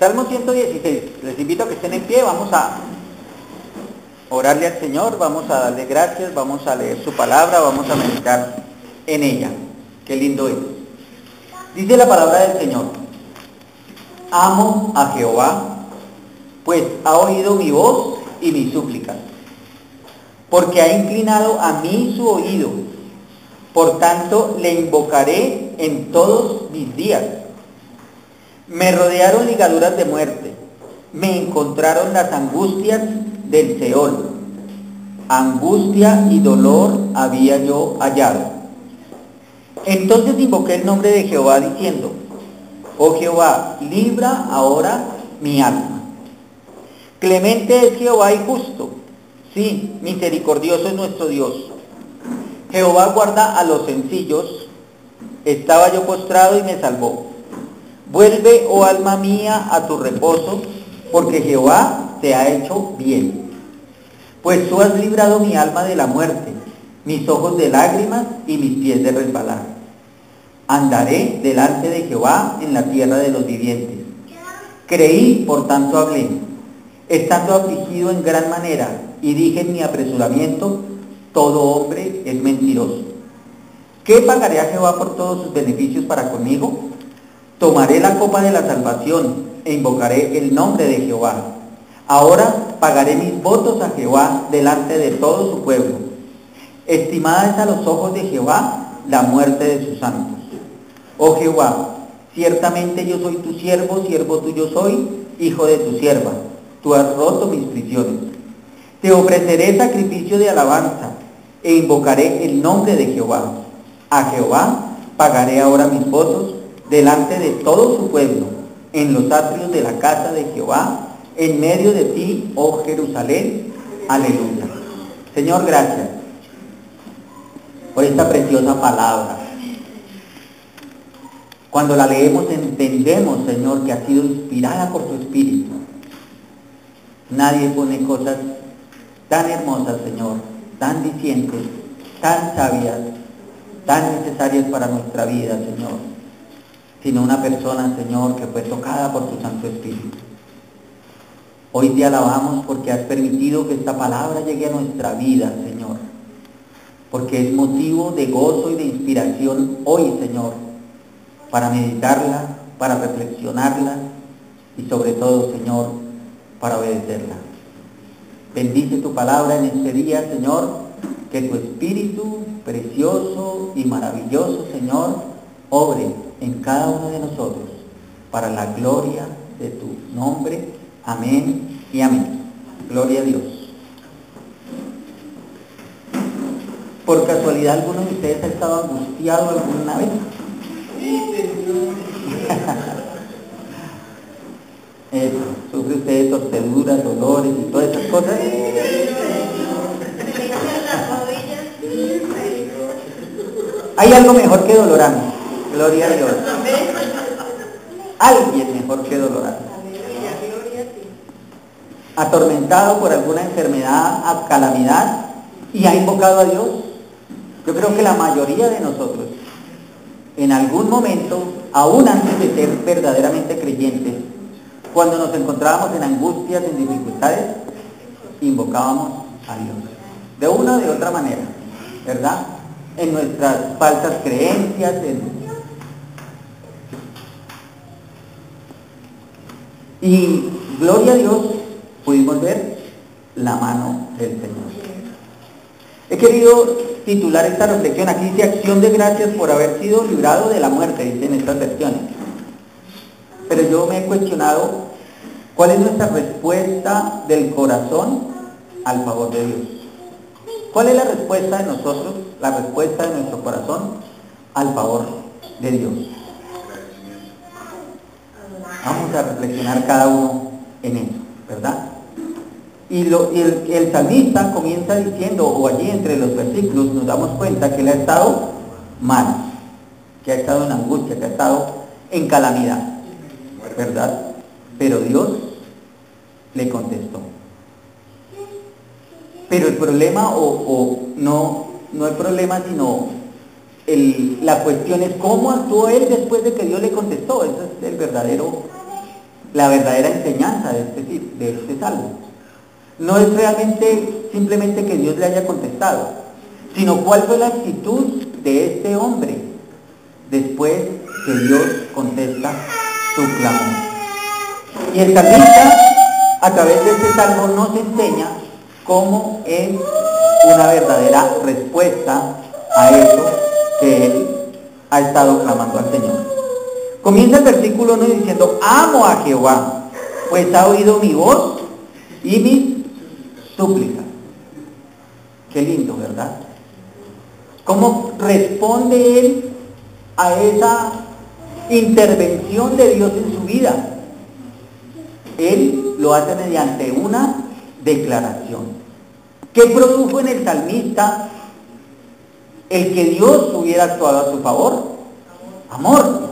Salmo 116. Les invito a que estén en pie, vamos a orarle al Señor, vamos a darle gracias, vamos a leer su palabra, vamos a meditar en ella. Qué lindo es. Dice la palabra del Señor: amo a Jehová, pues ha oído mi voz y mis súplicas, porque ha inclinado a mí su oído. Por tanto, le invocaré en todos mis días. Me rodearon ligaduras de muerte, me encontraron las angustias del Seol. Angustia y dolor había yo hallado. Entonces invoqué el nombre de Jehová diciendo: oh Jehová, libra ahora mi alma. Clemente es Jehová y justo, sí, misericordioso es nuestro Dios. Jehová guarda a los sencillos. Estaba yo postrado y me salvó. Vuelve, oh alma mía, a tu reposo, porque Jehová te ha hecho bien. Pues tú has librado mi alma de la muerte, mis ojos de lágrimas y mis pies de resbalar. Andaré delante de Jehová en la tierra de los vivientes. Creí, por tanto hablé, estando afligido en gran manera, y dije en mi apresuramiento: todo hombre es mentiroso. ¿Qué pagaré a Jehová por todos sus beneficios para conmigo? Tomaré la copa de la salvación e invocaré el nombre de Jehová. Ahora pagaré mis votos a Jehová delante de todo su pueblo. Estimada es a los ojos de Jehová la muerte de sus santos. Oh Jehová, ciertamente yo soy tu siervo, siervo tuyo soy, hijo de tu sierva. Tú has roto mis prisiones. Te ofreceré sacrificio de alabanza e invocaré el nombre de Jehová. A Jehová pagaré ahora mis votos delante de todo su pueblo, en los atrios de la casa de Jehová, en medio de ti, oh Jerusalén. Aleluya. Señor, gracias por esta preciosa palabra. Cuando la leemos entendemos, Señor, que ha sido inspirada por tu Espíritu. Nadie pone cosas tan hermosas, Señor, tan dicientes, tan sabias, tan necesarias para nuestra vida, Señor, sino una persona, Señor, que fue tocada por tu Santo Espíritu. Hoy te alabamos porque has permitido que esta palabra llegue a nuestra vida, Señor, porque es motivo de gozo y de inspiración hoy, Señor, para meditarla, para reflexionarla y sobre todo, Señor, para obedecerla. Bendice tu palabra en este día, Señor, que tu Espíritu precioso y maravilloso, Señor, obre en cada uno de nosotros para la gloria de tu nombre. Amén y amén. Gloria a Dios. ¿Por casualidad alguno de ustedes ha estado angustiado alguna vez? Eso, ¿sufre usted de torceduras, dolores y todas esas cosas? Hay algo mejor que dolorarnos. Gloria a Dios. Alguien mejor que dolorarnos. Atormentado por alguna enfermedad, calamidad, y ha invocado a Dios. Yo creo que la mayoría de nosotros, en algún momento, aún antes de ser verdaderamente creyentes, cuando nos encontrábamos en angustias, en dificultades, invocábamos a Dios. De una o de otra manera, ¿verdad? En nuestras falsas creencias, y gloria a Dios, pudimos ver la mano del Señor. He querido titular esta reflexión, aquí dice: acción de gracias por haber sido librado de la muerte, dicen estas versiones. Pero yo me he cuestionado, ¿cuál es nuestra respuesta del corazón al favor de Dios? ¿Cuál es la respuesta de nosotros, la respuesta de nuestro corazón al favor de Dios? Vamos a reflexionar cada uno en eso, ¿verdad? Y el salmista comienza diciendo, o allí entre los versículos nos damos cuenta que él ha estado mal, que ha estado en angustia, que ha estado en calamidad, ¿verdad? Pero Dios le contestó. Pero el problema, no el problema, sino la cuestión es cómo actuó él después de que Dios le contestó. Ese es el verdadero la verdadera enseñanza de este salmo. No es realmente simplemente que Dios le haya contestado, sino cuál fue la actitud de este hombre después que Dios contesta su clamor. Y el salmista, a través de este salmo, nos enseña cómo es una verdadera respuesta a eso que él ha estado clamando al Señor. Comienza el versículo 1 diciendo: amo a Jehová, pues ha oído mi voz y mis súplicas. Qué lindo, ¿verdad? ¿Cómo responde él a esa intervención de Dios en su vida? Él lo hace mediante una declaración. ¿Qué produjo en el salmista el que Dios hubiera actuado a su favor? Amor.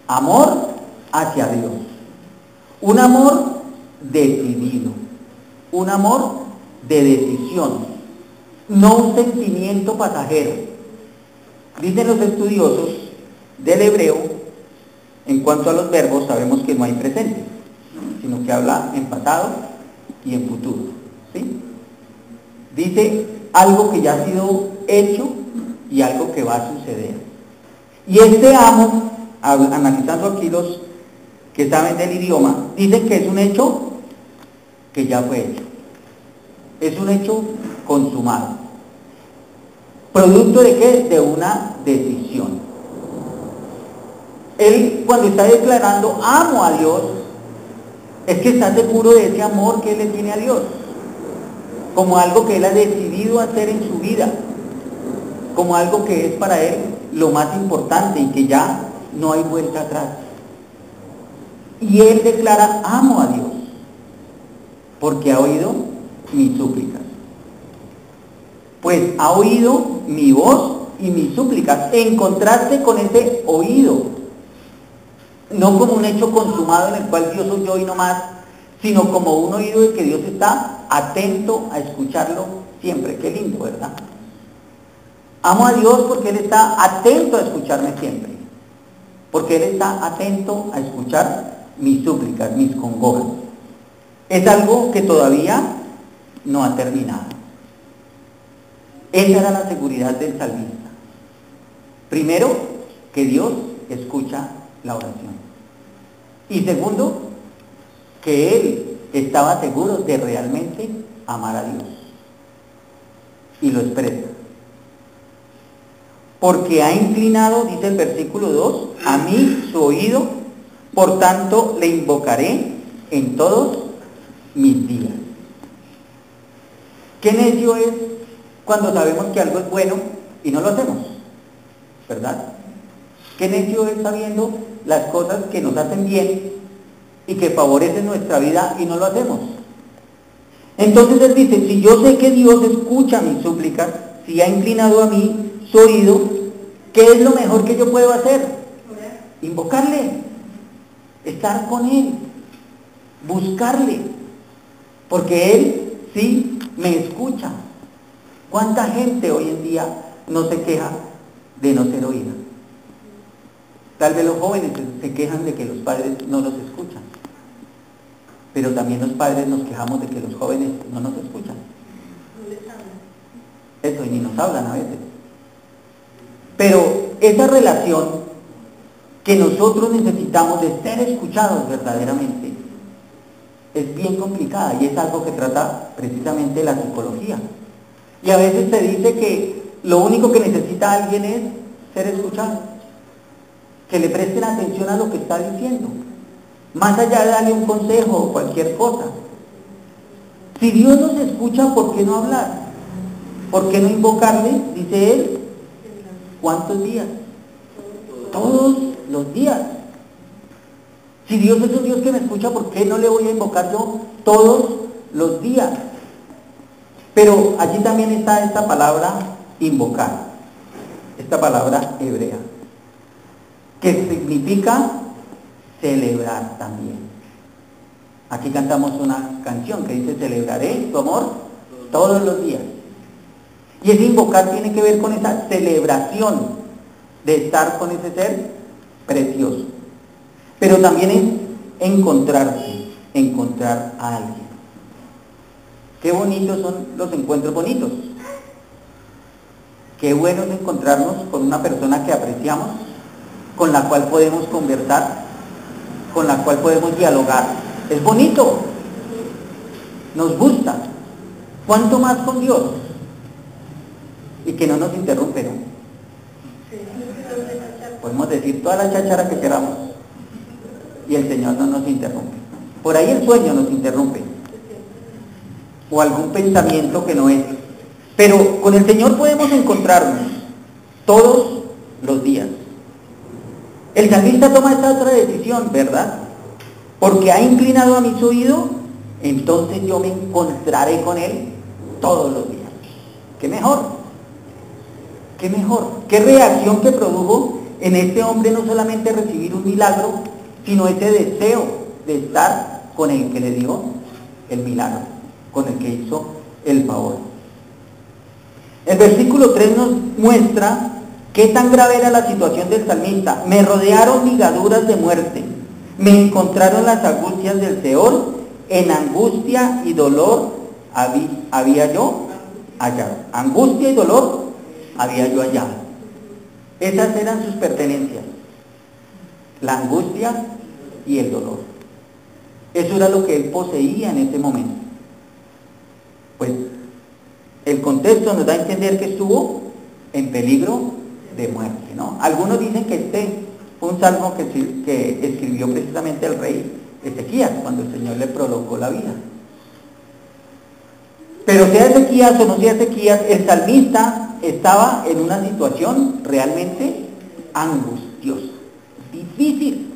Amor hacia Dios. Un amor decidido. Un amor de decisión. No un sentimiento pasajero. Dicen los estudiosos del hebreo, en cuanto a los verbos, sabemos que no hay presente, sino que habla en pasado y en futuro. ¿Sí? Dice algo que ya ha sido hecho y algo que va a suceder. Y este amo, analizando aquí los que saben del idioma, dicen que es un hecho que ya fue hecho. Es un hecho consumado. ¿Producto de qué? De una decisión. Él, cuando está declarando amo a Dios, es que está seguro de ese amor que él le tiene a Dios, como algo que él ha decidido hacer en su vida, como algo que es para él lo más importante y que ya no hay vuelta atrás. Y él declara amo a Dios, porque ha oído mis súplicas. Pues ha oído mi voz y mis súplicas, en contraste con ese oído, no como un hecho consumado en el cual Dios oyó y no más, sino como un oído de que Dios está atento a escucharlo siempre. Qué lindo, ¿verdad? Amo a Dios porque Él está atento a escucharme siempre, porque Él está atento a escuchar mis súplicas, mis congojas. Es algo que todavía no ha terminado. Esa era la seguridad del salmista. Primero, que Dios escucha la oración. Y segundo, que él estaba seguro de realmente amar a Dios. Y lo expresa. Porque ha inclinado, dice el versículo 2, a mí su oído, por tanto le invocaré en todos mis días. ¿Qué necio es cuando sabemos que algo es bueno y no lo hacemos? ¿Verdad? ¿Qué necio es sabiendo las cosas que nos hacen bien y que favorecen nuestra vida y no lo hacemos? Entonces él dice, si yo sé que Dios escucha mis súplicas, si ha inclinado a mí su oído, ¿qué es lo mejor que yo puedo hacer? Invocarle, estar con Él, buscarle, porque Él sí me escucha. ¿Cuánta gente hoy en día no se queja de no ser oída? Tal vez los jóvenes se quejan de que los padres no los escuchan, pero también los padres nos quejamos de que los jóvenes no nos escuchan. Eso, y ni nos hablan a veces. Pero esa relación que nosotros necesitamos de ser escuchados verdaderamente es bien complicada y es algo que trata precisamente la psicología. Y a veces se dice que lo único que necesita alguien es ser escuchado, que le presten atención a lo que está diciendo, más allá de darle un consejo o cualquier cosa. Si Dios nos escucha, ¿por qué no hablar? ¿Por qué no invocarle? Dice él. ¿Cuántos días? Todos los días. Si Dios es un Dios que me escucha, ¿por qué no le voy a invocar yo todos los días? Pero allí también está esta palabra invocar, esta palabra hebrea, que significa celebrar también. Aquí cantamos una canción que dice: celebraré tu amor todos los días. Y ese invocar tiene que ver con esa celebración de estar con ese ser precioso. Pero también es encontrarse, encontrar a alguien. Qué bonitos son los encuentros bonitos. Qué bueno es encontrarnos con una persona que apreciamos, con la cual podemos conversar, con la cual podemos dialogar. Es bonito, nos gusta. ¿Cuánto más con Dios? Y que no nos interrumpe, ¿no? Podemos decir toda la cháchara que queramos y el Señor no nos interrumpe. Por ahí el sueño nos interrumpe, o algún pensamiento que no es. Pero con el Señor podemos encontrarnos todos los días. El salmista toma esta otra decisión, ¿verdad? Porque ha inclinado a mis oídos, entonces yo me encontraré con Él todos los días. ¿Qué mejor? ¿Qué mejor? ¿Qué reacción que produjo en este hombre no solamente recibir un milagro, sino ese deseo de estar con el que le dio el milagro, con el que hizo el favor? El versículo 3 nos muestra qué tan grave era la situación del salmista. Me rodearon ligaduras de muerte, me encontraron las angustias del Seol, en angustia y dolor había yo hallado. Angustia y dolor había yo hallado. Esas eran sus pertenencias, la angustia y el dolor. Eso era lo que él poseía en ese momento. Pues el contexto nos da a entender que estuvo en peligro de muerte, ¿no? Algunos dicen que este fue un salmo que escribió precisamente el rey Ezequías, cuando el Señor le prolongó la vida. Pero sea Ezequías o no sea Ezequías, el salmista estaba en una situación realmente angustiosa, difícil.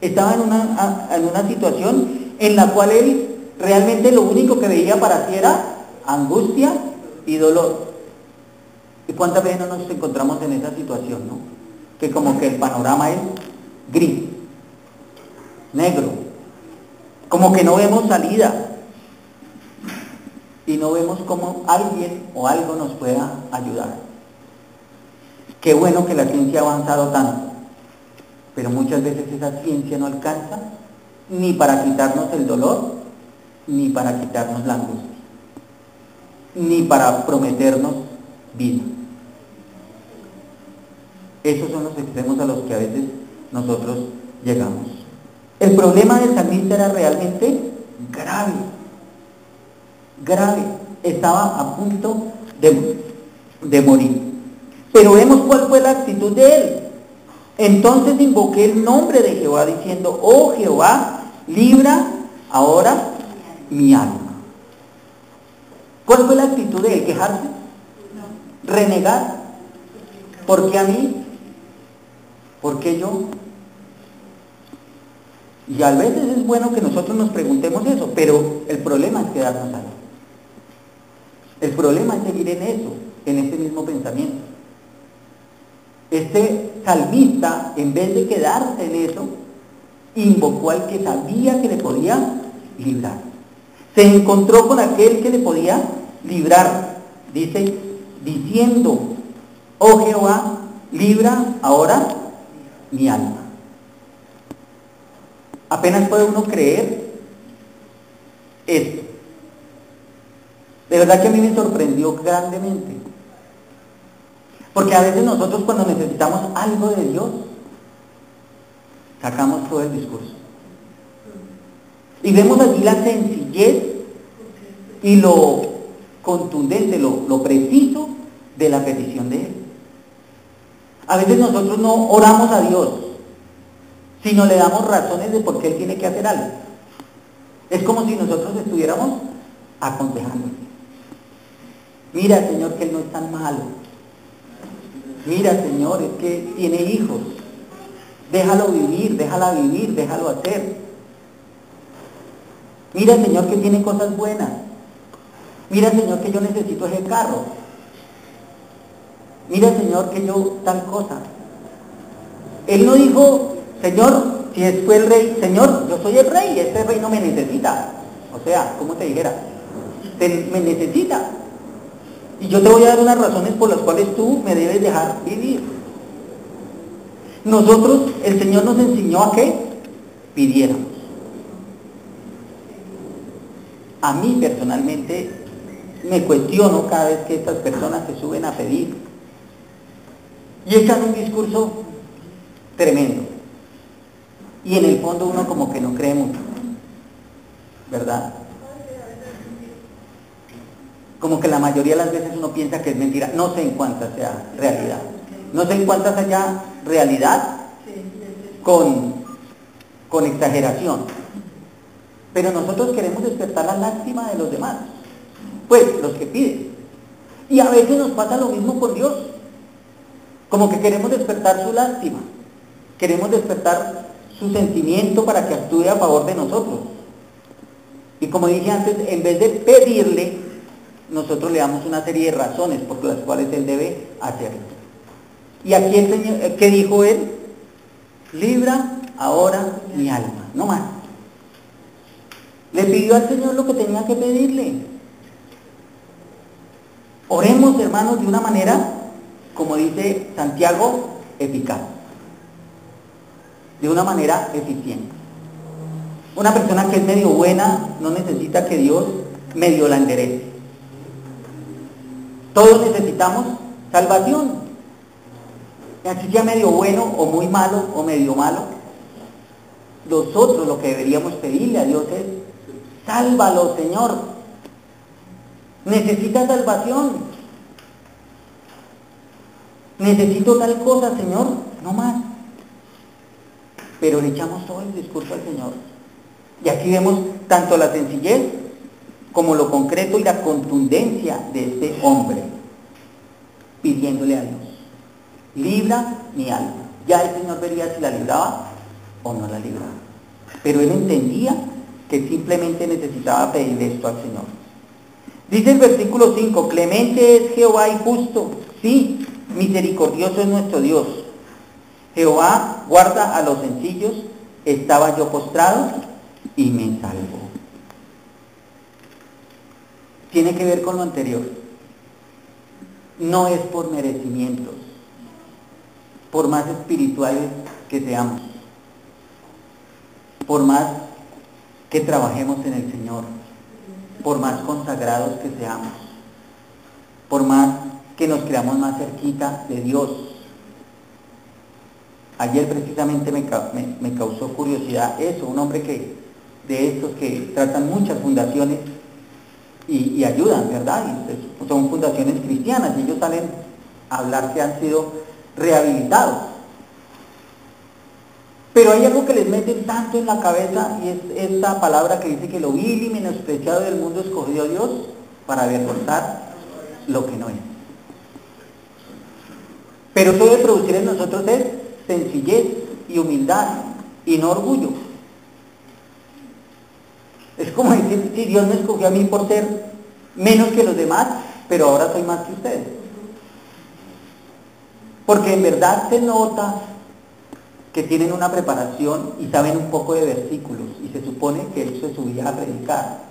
Estaba en una situación en la cual él realmente lo único que veía para sí era angustia y dolor. ¿Y cuántas veces no nos encontramos en esa situación, no? Que como que el panorama es gris, negro, como que no vemos salida y no vemos cómo alguien o algo nos pueda ayudar. Qué bueno que la ciencia ha avanzado tanto, pero muchas veces esa ciencia no alcanza ni para quitarnos el dolor, ni para quitarnos la angustia, ni para prometernos vida. Esos son los extremos a los que a veces nosotros llegamos. El problema del salmista era realmente grave, grave. Estaba a punto de morir. Pero vemos cuál fue la actitud de él. Entonces invoqué el nombre de Jehová diciendo: oh Jehová, libra ahora mi alma. ¿Cuál fue la actitud de él? ¿Quejarse? ¿Renegar? ¿Por qué a mí? ¿Por qué yo? Y a veces es bueno que nosotros nos preguntemos eso, pero el problema es quedarnos ahí. El problema es seguir en eso, en ese mismo pensamiento. Este salmista, en vez de quedarse en eso, invocó al que sabía que le podía librar. Se encontró con aquel que le podía librar. Dice, diciendo: oh Jehová, libra ahora mi alma. Apenas puede uno creer esto. De verdad que a mí me sorprendió grandemente. Porque a veces nosotros, cuando necesitamos algo de Dios, sacamos todo el discurso. Y vemos allí la sencillez y lo contundente, lo preciso de la petición de Él. A veces nosotros no oramos a Dios, sino le damos razones de por qué Él tiene que hacer algo. Es como si nosotros estuviéramos aconsejando. Mira, Señor, que Él no es tan malo. Mira, Señor, es que tiene hijos. Déjalo vivir, déjalo hacer. Mira, Señor, que tiene cosas buenas. Mira, Señor, que yo necesito ese carro. Mira, Señor, que yo tal cosa. Él no dijo: Señor, si fue el rey, Señor, yo soy el rey, este rey no me necesita. O sea, ¿cómo te dijera? Me necesita. Y yo te voy a dar unas razones por las cuales tú me debes dejar vivir. Nosotros, el Señor nos enseñó ¿a qué? pidiéramos. A mí personalmente me cuestiono cada vez que estas personas se suben a pedir y echan un discurso tremendo. Y en el fondo uno como que no cree mucho, ¿verdad? Como que la mayoría de las veces uno piensa que es mentira. No sé en cuántas sea realidad. No sé en cuántas haya realidad con exageración. Pero nosotros queremos despertar la lástima de los demás, pues los que piden. Y a veces nos pasa lo mismo con Dios. Como que queremos despertar su lástima, queremos despertar su sentimiento para que actúe a favor de nosotros. Y como dije antes, en vez de pedirle, nosotros le damos una serie de razones por las cuales Él debe hacerlo. Y aquí el Señor, ¿qué dijo Él? Libra ahora mi alma, no más. Le pidió al Señor lo que tenía que pedirle. Oremos, hermanos, de una manera, como dice Santiago, eficaz, de una manera eficiente. Una persona que es medio buena no necesita que Dios medio la enderece. Todos necesitamos salvación. Así sea medio bueno o muy malo o medio malo, nosotros lo que deberíamos pedirle a Dios es: sálvalo, Señor. Necesita salvación. Necesito tal cosa, Señor, no más. Pero le echamos todo el discurso al Señor. Y aquí vemos tanto la sencillez como lo concreto y la contundencia de este hombre, pidiéndole a Dios: libra mi alma. Ya el Señor vería si la libraba o no la libraba. Pero él entendía que simplemente necesitaba pedirle esto al Señor. Dice el versículo 5, clemente es Jehová y justo, sí, misericordioso es nuestro Dios. Jehová guarda a los sencillos, estaba yo postrado y me salvó. Tiene que ver con lo anterior. No es por merecimientos, por más espirituales que seamos, por más que trabajemos en el Señor, por más consagrados que seamos, por más que nos creamos más cerquita de Dios. Ayer precisamente me causó curiosidad eso, un hombre de estos que tratan muchas fundaciones y ayudan, ¿verdad? Y son fundaciones cristianas y ellos salen a hablar que han sido rehabilitados. Pero hay algo que les meten tanto en la cabeza y es esta palabra que dice que lo vil y menospreciado del mundo escogió Dios para avergonzar lo que no es. Pero eso debe producir en nosotros es sencillez y humildad y no orgullo. Es como decir, si Dios me escogió a mí por ser menos que los demás, pero ahora soy más que ustedes. Porque en verdad se nota que tienen una preparación y saben un poco de versículos y se supone que él se subía a predicar.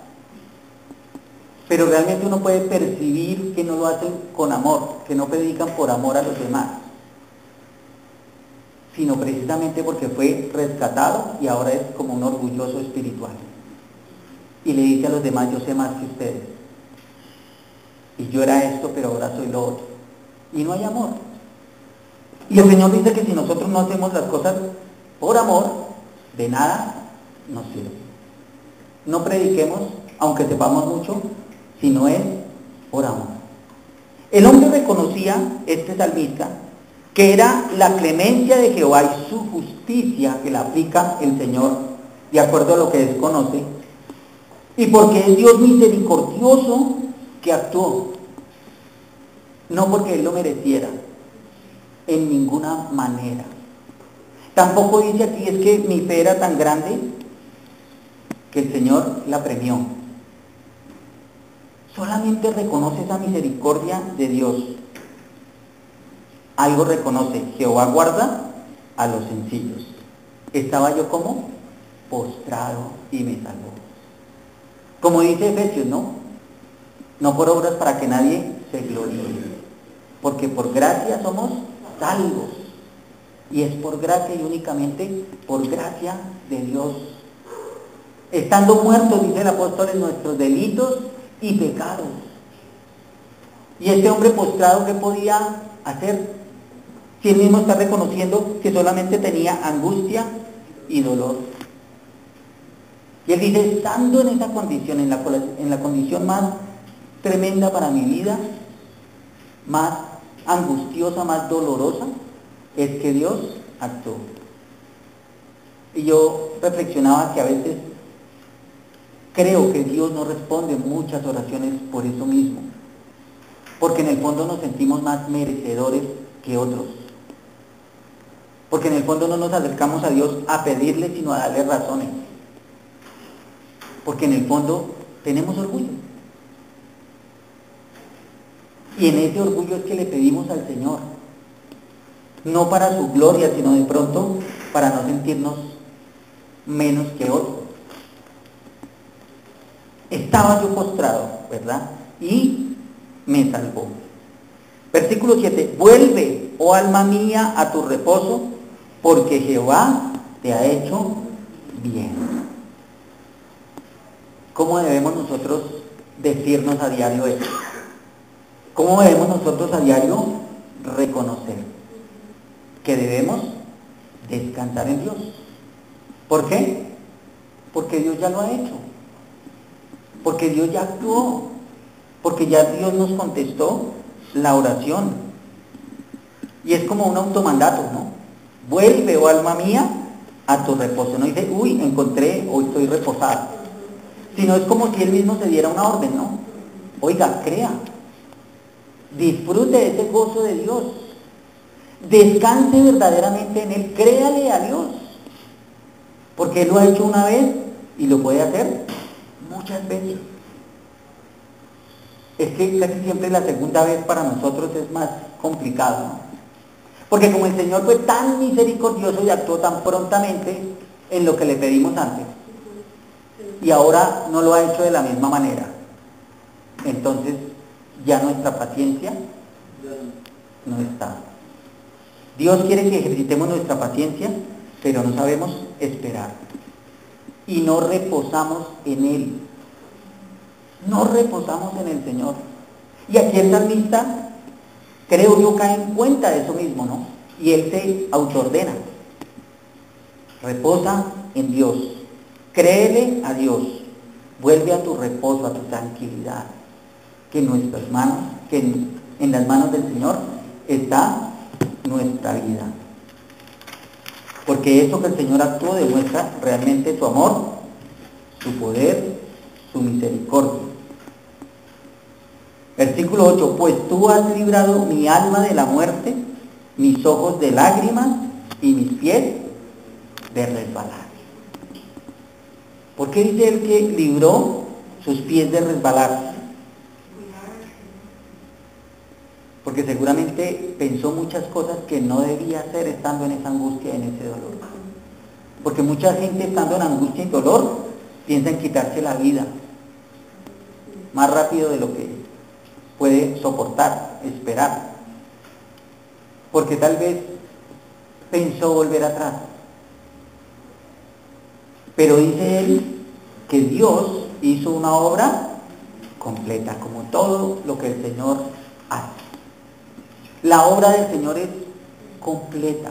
Pero realmente uno puede percibir que no lo hacen con amor, que no predican por amor a los demás, sino precisamente porque fue rescatado y ahora es como un orgulloso espiritual. Y le dice a los demás, yo sé más que ustedes. Y yo era esto, pero ahora soy lo otro. Y no hay amor. Y el Señor dice que si nosotros no hacemos las cosas por amor, de nada nos sirve. No prediquemos, aunque sepamos mucho, si no es por amor. El hombre reconocía, este salmista, que era la clemencia de Jehová y su justicia que la aplica el Señor, de acuerdo a lo que desconoce, y porque es Dios misericordioso que actuó, no porque Él lo mereciera, en ninguna manera. Tampoco dice aquí, es que mi fe era tan grande que el Señor la premió. Solamente reconoce esa misericordia de Dios. Algo reconoce: Jehová guarda a los sencillos. Estaba yo como postrado y me salvó. Como dice Efesios, no por obras para que nadie se gloríe, porque por gracia somos salvos Y es por gracia y únicamente por gracia de Dios. Estando muertos, dice el apóstol, en nuestros delitos y pecados. Y este hombre postrado, ¿qué podía hacer? Si él mismo está reconociendo que solamente tenía angustia y dolor. Y él dice, estando en esa condición, en la condición más tremenda para mi vida, más angustiosa, más dolorosa, es que Dios actuó. Y yo reflexionaba que a veces creo que Dios no responde muchas oraciones por eso mismo, porque en el fondo nos sentimos más merecedores que otros, porque en el fondo no nos acercamos a Dios a pedirle, sino a darle razones, porque en el fondo tenemos orgullo. Y en ese orgullo es que le pedimos al Señor, no para su gloria, sino de pronto para no sentirnos menos que otros. Estaba yo postrado, ¿verdad? Y me salvó. Versículo 7, vuelve, oh alma mía, a tu reposo, porque Jehová te ha hecho bien. ¿Cómo debemos nosotros decirnos a diario esto? ¿Cómo debemos nosotros a diario reconocer que debemos descansar en Dios? ¿Por qué? Porque Dios ya lo ha hecho. Porque Dios ya actuó. Porque ya Dios nos contestó la oración. Y es como un automandato, ¿no? Vuelve, oh alma mía, a tu reposo. No dice, uy, encontré, hoy estoy reposado. Sino es como si Él mismo se diera una orden, ¿no? Oiga, crea. Disfrute de ese gozo de Dios. Descanse verdaderamente en Él. Créale a Dios. Porque Él lo ha hecho una vez y lo puede hacer muchas veces. Es que casi siempre la segunda vez para nosotros es más complicado, ¿no? Porque como el Señor fue tan misericordioso y actuó tan prontamente en lo que le pedimos antes, y ahora no lo ha hecho de la misma manera, entonces ya nuestra paciencia no está. Dios quiere que ejercitemos nuestra paciencia, pero no sabemos esperar. Y no reposamos en Él. No reposamos en el Señor. Y aquí el salmista, creo yo, cae en cuenta de eso mismo, ¿no? Y él se autoordena. Reposa en Dios. Créele a Dios. Vuelve a tu reposo, a tu tranquilidad. Que en nuestras manos, que en las manos del Señor está nuestra vida. Porque eso que el Señor actuó demuestra realmente su amor, su poder, su misericordia. Versículo 8, pues tú has librado mi alma de la muerte, mis ojos de lágrimas y mis pies de resbalar. ¿Por qué dice él que libró sus pies de resbalar? Porque seguramente pensó muchas cosas que no debía hacer estando en esa angustia, en ese dolor. Porque mucha gente estando en angustia y dolor piensa en quitarse la vida más rápido de lo que puede soportar, esperar. Porque tal vez pensó volver atrás. Pero dice él que Dios hizo una obra completa, como todo lo que el Señor hace. La obra del Señor es completa,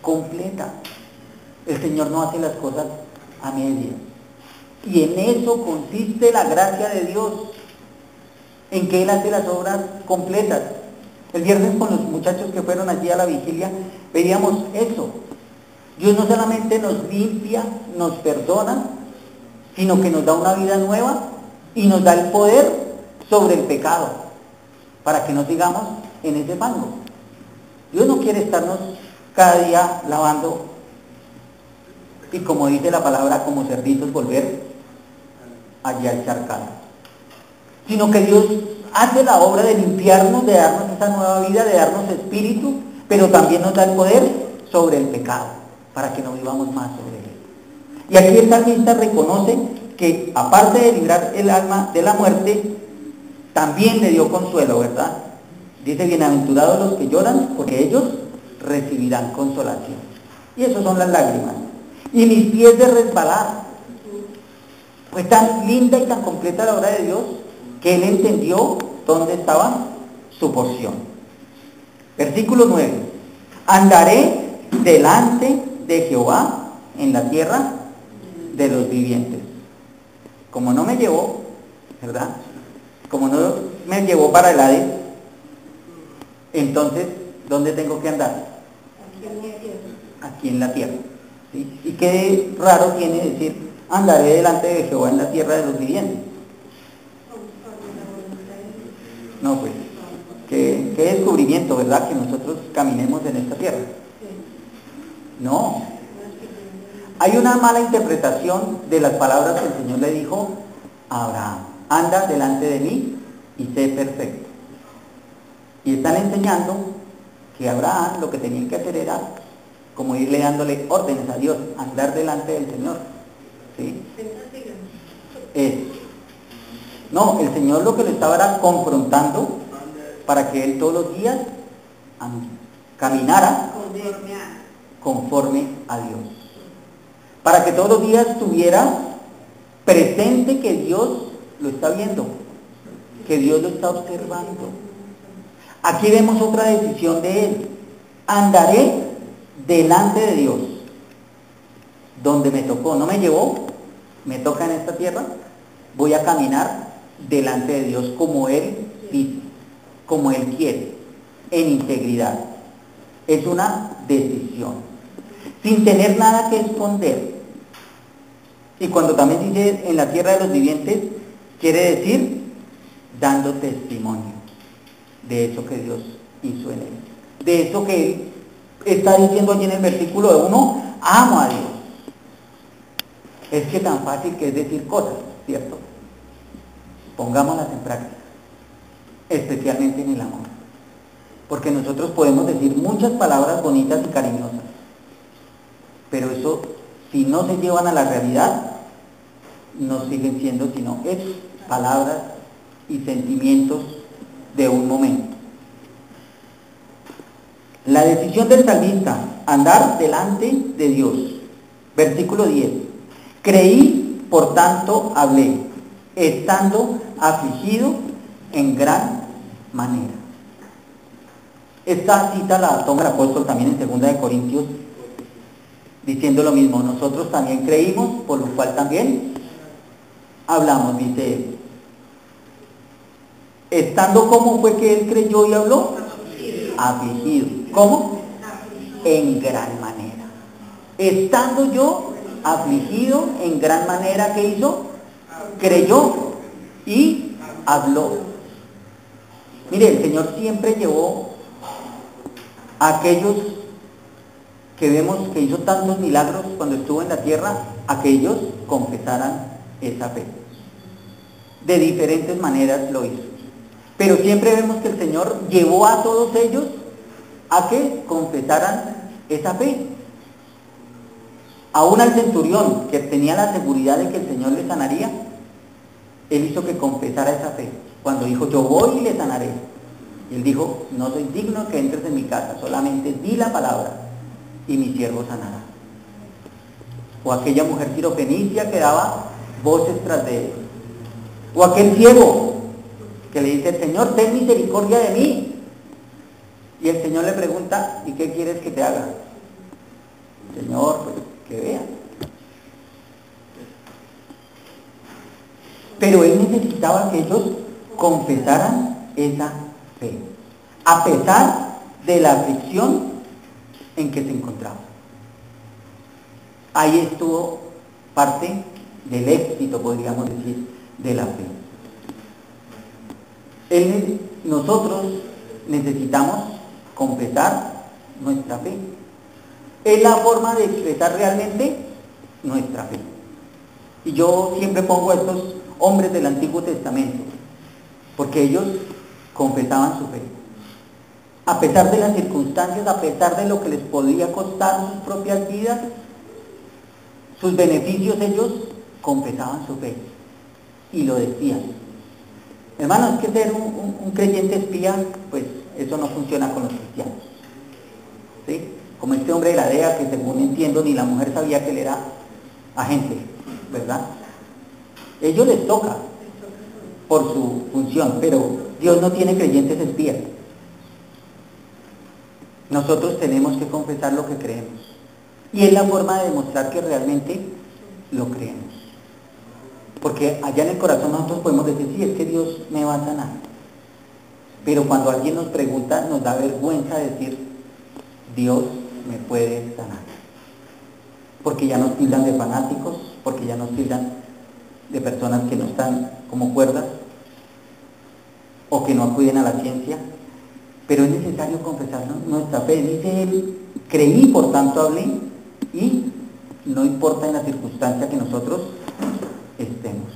completa. El Señor no hace las cosas a medias. Y en eso consiste la gracia de Dios, en que Él hace las obras completas. El viernes con los muchachos que fueron allí a la vigilia, veíamos eso. Dios no solamente nos limpia, nos perdona, sino que nos da una vida nueva y nos da el poder sobre el pecado, para que no sigamos en ese fango. Dios no quiere estarnos cada día lavando y, como dice la palabra, como cerditos volver allá al charcal, sino que Dios hace la obra de limpiarnos, de darnos esa nueva vida, de darnos espíritu, pero también nos da el poder sobre el pecado, para que no vivamos más sobre él. Y aquí el salmista reconoce que, aparte de librar el alma de la muerte, también le dio consuelo, ¿verdad? Dice, bienaventurados los que lloran, porque ellos recibirán consolación. Y eso son las lágrimas. Y mis pies de resbalar. Fue tan linda y tan completa la obra de Dios que él entendió dónde estaba su porción. Versículo 9. Andaré delante de Jehová en la tierra de los vivientes. Como no me llevó, ¿verdad? Como no me llevó para el Hades, entonces, ¿dónde tengo que andar? Aquí en la tierra. ¿Sí? Y qué raro tiene decir, andaré delante de Jehová en la tierra de los vivientes. No, pues, qué descubrimiento, ¿verdad? Que nosotros caminemos en esta tierra. No. Hay una mala interpretación de las palabras que el Señor le dijo a Abraham. Anda delante de mí y sé perfecto. Y están enseñando que Abraham lo que tenía que hacer era como irle dándole órdenes a Dios, andar delante del Señor. ¿Sí? No, el Señor lo que lo estaba era confrontando para que él todos los días caminara conforme a Dios. Para que todos los días tuviera presente que Dios lo está viendo, que Dios lo está observando. Aquí vemos otra decisión de él. Andaré delante de Dios. Donde me tocó, no me llevó, me toca en esta tierra, voy a caminar delante de Dios como Él dice, como Él quiere, en integridad. Es una decisión, sin tener nada que esconder. Y cuando también dice en la tierra de los vivientes, quiere decir dando testimonio de eso que Dios hizo en él, de eso que él está diciendo allí en el versículo de 1, amo a Dios. Es que tan fácil que es decir cosas, ¿cierto? Pongámoslas en práctica, especialmente en el amor, porque nosotros podemos decir muchas palabras bonitas y cariñosas, pero eso, si no se llevan a la realidad, no siguen siendo sino palabras y sentimientos de un momento. La decisión del salmista, andar delante de Dios. Versículo 10. Creí, por tanto hablé, estando afligido en gran manera. Esta cita la toma el apóstol también en 2 Corintios, diciendo lo mismo. Nosotros también creímos, por lo cual también hablamos, dice él. Estando, ¿cómo fue que él creyó y habló? Afligido. ¿Cómo? En gran manera. Estando yo afligido en gran manera, ¿qué hizo? Creyó y habló. Mire, el Señor siempre llevó a aquellos que vemos que hizo tantos milagros cuando estuvo en la tierra, a que ellos confesaran esa fe. De diferentes maneras lo hizo. Pero siempre vemos que el Señor llevó a todos ellos a que confesaran esa fe. Aún al centurión, que tenía la seguridad de que el Señor le sanaría, él hizo que confesara esa fe. Cuando dijo, yo voy y le sanaré. Y él dijo, no soy digno que entres en mi casa, solamente di la palabra y mi siervo sanará. O aquella mujer sirofenicia que daba voces tras de él. O aquel ciego que le dice, Señor, ten misericordia de mí. Y el Señor le pregunta, ¿y qué quieres que te haga? Señor, pues que vea. Pero él necesitaba que ellos confesaran esa fe, a pesar de la aflicción en que se encontraba. Ahí estuvo parte del éxito, podríamos decir, de la fe. Nosotros necesitamos confesar nuestra fe. Es la forma de expresar realmente nuestra fe. Y yo siempre pongo a estos hombres del Antiguo Testamento, porque ellos confesaban su fe. A pesar de las circunstancias, a pesar de lo que les podía costar sus propias vidas, sus beneficios, ellos confesaban su fe y lo decían. Hermanos, es que ser un creyente espía, pues eso no funciona con los cristianos. ¿Sí? como este hombre de la DEA, que según entiendo ni la mujer sabía que él era agente, ¿verdad? Ellos les toca por su función, pero Dios no tiene creyentes espías. Nosotros tenemos que confesar lo que creemos. Y es la forma de demostrar que realmente lo creemos. Porque allá en el corazón nosotros podemos decir, sí, es que Dios me va a sanar. Pero cuando alguien nos pregunta, nos da vergüenza decir, Dios me puede sanar. Porque ya nos tildan de fanáticos, porque ya nos tildan de personas que no están como cuerdas, o que no acuden a la ciencia. Pero es necesario confesar nuestra fe. Dice él, creí, por tanto hablé, y no importa en la circunstancia que nosotros estemos.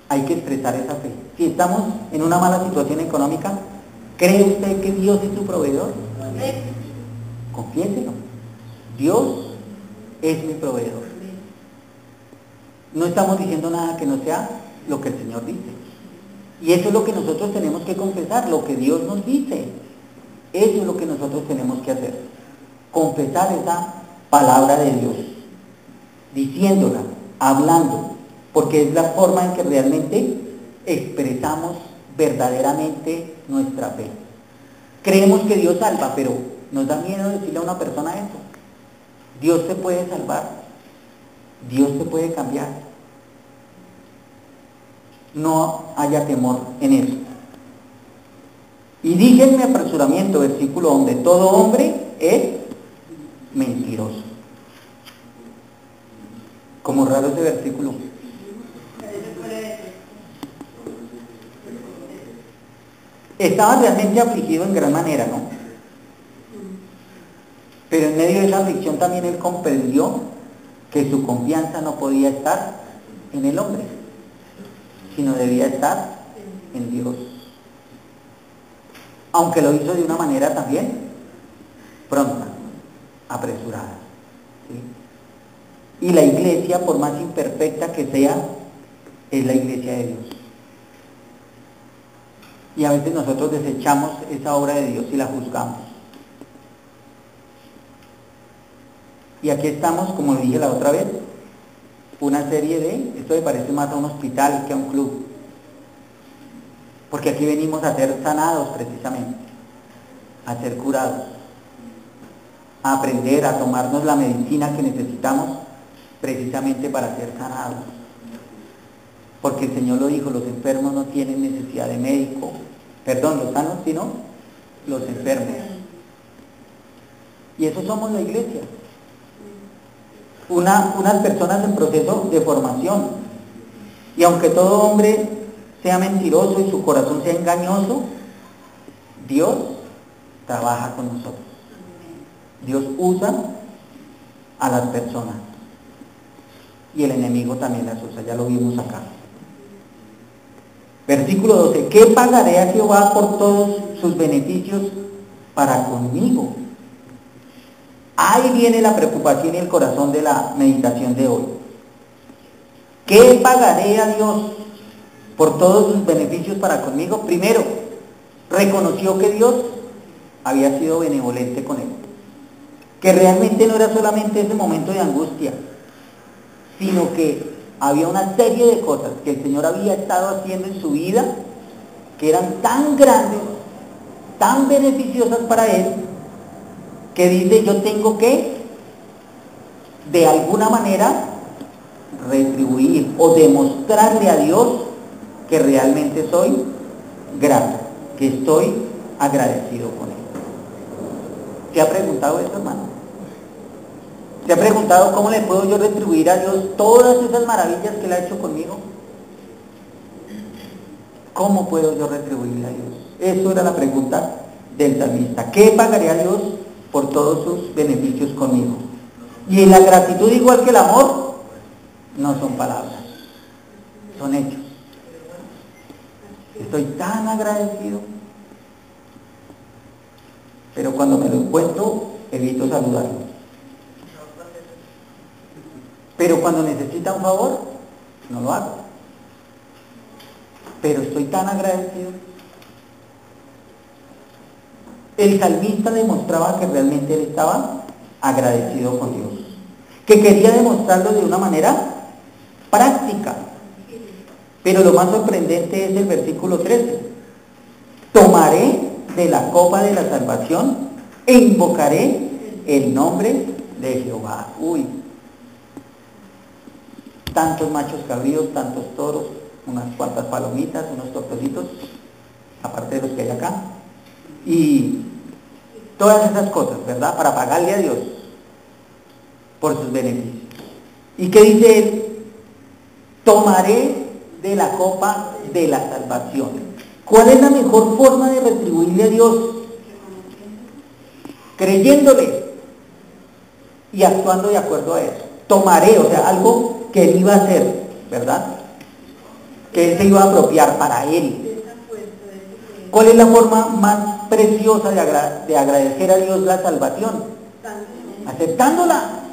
Hay que expresar esa fe. Si estamos en una mala situación económica, ¿cree usted que Dios es su proveedor? Confiéselo. Dios es mi proveedor. No estamos diciendo nada que no sea lo que el Señor dice. Y eso es lo que nosotros tenemos que confesar, lo que Dios nos dice. Eso es lo que nosotros tenemos que hacer. Confesar esa palabra de Dios, diciéndola, hablando, porque es la forma en que realmente expresamos verdaderamente nuestra fe. Creemos que Dios salva, pero nos da miedo decirle a una persona eso. Dios te puede salvar, Dios te puede cambiar. No haya temor en eso. Y dije en mi apresuramiento, versículo 11, todo hombre es mentiroso. Como raro ese versículo. Estaba realmente afligido en gran manera, ¿no? Pero en medio de esa aflicción también él comprendió que su confianza no podía estar en el hombre, sino debía estar en Dios. Aunque lo hizo de una manera también pronta, apresurada. ¿Sí? Y la iglesia, por más imperfecta que sea, es la iglesia de Dios. Y a veces nosotros desechamos esa obra de Dios y la juzgamos. Y aquí estamos, como dije la otra vez, una serie de, esto me parece más a un hospital que a un club, porque aquí venimos a ser sanados precisamente, a ser curados, a aprender a tomarnos la medicina que necesitamos precisamente para ser sanados, porque el Señor lo dijo, los enfermos no tienen necesidad de médico, perdón, los sanos, sino los enfermos. Y eso somos la iglesia. Unas personas en proceso de formación. Y aunque todo hombre sea mentiroso y su corazón sea engañoso, Dios trabaja con nosotros. Dios usa a las personas. Y el enemigo también las usa, ya lo vimos acá. Versículo 12. ¿Qué pagaré a Jehová por todos sus beneficios para conmigo? Ahí viene la preocupación y el corazón de la meditación de hoy. ¿Qué pagaré a Dios por todos sus beneficios para conmigo? Primero, reconoció que Dios había sido benevolente con él. Que realmente no era solamente ese momento de angustia, sino que había una serie de cosas que el Señor había estado haciendo en su vida que eran tan grandes, tan beneficiosas para él, que dice, yo tengo que, de alguna manera, retribuir o demostrarle a Dios que realmente soy grato, que estoy agradecido con él. ¿Te ha preguntado eso, hermano? ¿Te ha preguntado cómo le puedo yo retribuir a Dios todas esas maravillas que Él ha hecho conmigo? ¿Cómo puedo yo retribuirle a Dios? Eso era la pregunta del salmista. ¿Qué pagaré a Dios por todos sus beneficios conmigo? Y la gratitud, igual que el amor, no son palabras, son hechos. Estoy tan agradecido, pero cuando me lo encuentro, evito saludarlo. Pero cuando necesita un favor, no lo hago. Pero estoy tan agradecido. El salmista demostraba que realmente él estaba agradecido con Dios, que quería demostrarlo de una manera práctica. Pero lo más sorprendente es el versículo 13. Tomaré de la copa de la salvación e invocaré el nombre de Jehová. Uy, tantos machos cabríos, tantos toros, unas cuantas palomitas, unos tortolitos, aparte de los que hay acá, y todas esas cosas, ¿verdad? Para pagarle a Dios por sus beneficios. ¿Y qué dice él? Tomaré de la copa de la salvación. ¿Cuál es la mejor forma de retribuirle a Dios? Creyéndole y actuando de acuerdo a eso. Tomaré, o sea, algo que él iba a hacer, ¿verdad? Que él se iba a apropiar para él. ¿Cuál es la forma más preciosa de agradecer a Dios la salvación? Aceptándola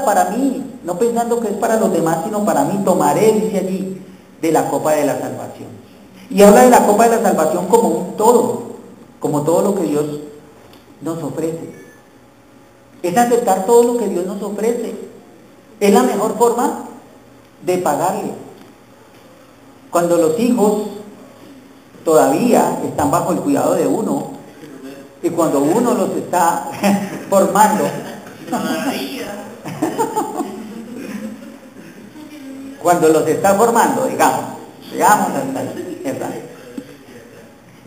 para mí, no pensando que es para los demás, sino para mí. Tomaré, dice allí, de la copa de la salvación. Y habla de la copa de la salvación como un todo, como todo lo que Dios nos ofrece. Es aceptar todo lo que Dios nos ofrece. Es la mejor forma de pagarle. Cuando los hijos todavía están bajo el cuidado de uno, y cuando uno los está formando, cuando los está formando, digamos hasta ahí, ¿verdad?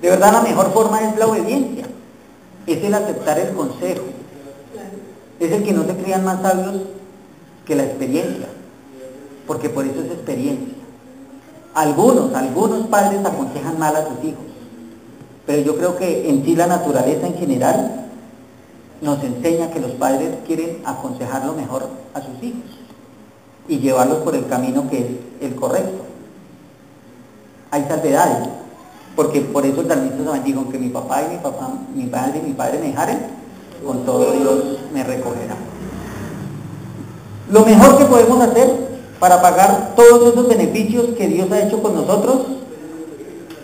De verdad la mejor forma es la obediencia, es el aceptar el consejo, es el que no se crean más sabios que la experiencia, porque por eso es experiencia. Algunos padres aconsejan mal a sus hijos, pero yo creo que en sí la naturaleza en general nos enseña que los padres quieren aconsejar lo mejor a sus hijos y llevarlos por el camino que es el correcto. Hay salvedades, porque por eso el salmista también dijo que mi padre y mi padre me dejaren, con todo Dios me recogerá. Lo mejor que podemos hacer para pagar todos esos beneficios que Dios ha hecho con nosotros